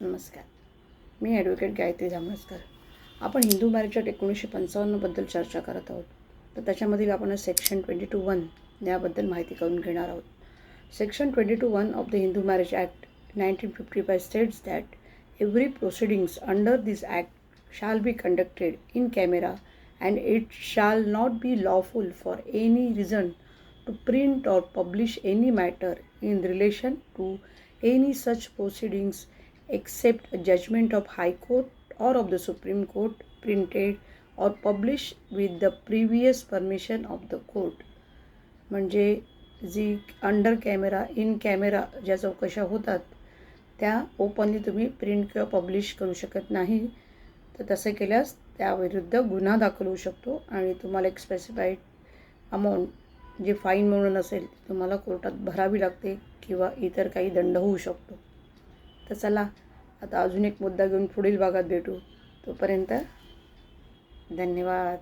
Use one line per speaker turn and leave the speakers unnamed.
नमस्कार. मी ॲडव्होकेट गायत्री जांभळकर. आपण Hindu marriage act 1955 बद्दल चर्चा करत आहोत. तर त्याच्यामधील आपण सेक्शन 22(1) याबद्दल माहिती करून घेणार आहोत. Section 22(1) of the Hindu marriage act 1955 states that every proceedings under this act shall be conducted in camera and it shall not be lawful for any reason to print or publish any matter in relation to any such proceedings except a judgment of High Court or of the Supreme Court printed or published with the previous permission of the court. म्हणजे जी under camera in camera ज्या चौकशा होतात त्या openly तुम्ही print किंवा publish करू शकत नाही. तर तसे केल्यास त्याविरुद्ध गुन्हा दाखल होऊ शकतो आणि तुम्हाला एक स्पेसिफाईड अमाऊंट जी फाईन म्हणून असेल तुम्हाला कोर्टात भरावी लागते किंवा इतर काही दंड होऊ शकतो. तर चला आता अजून एक मुद्दा घेऊन पुढील भागात भेटू. तोपर्यंत धन्यवाद.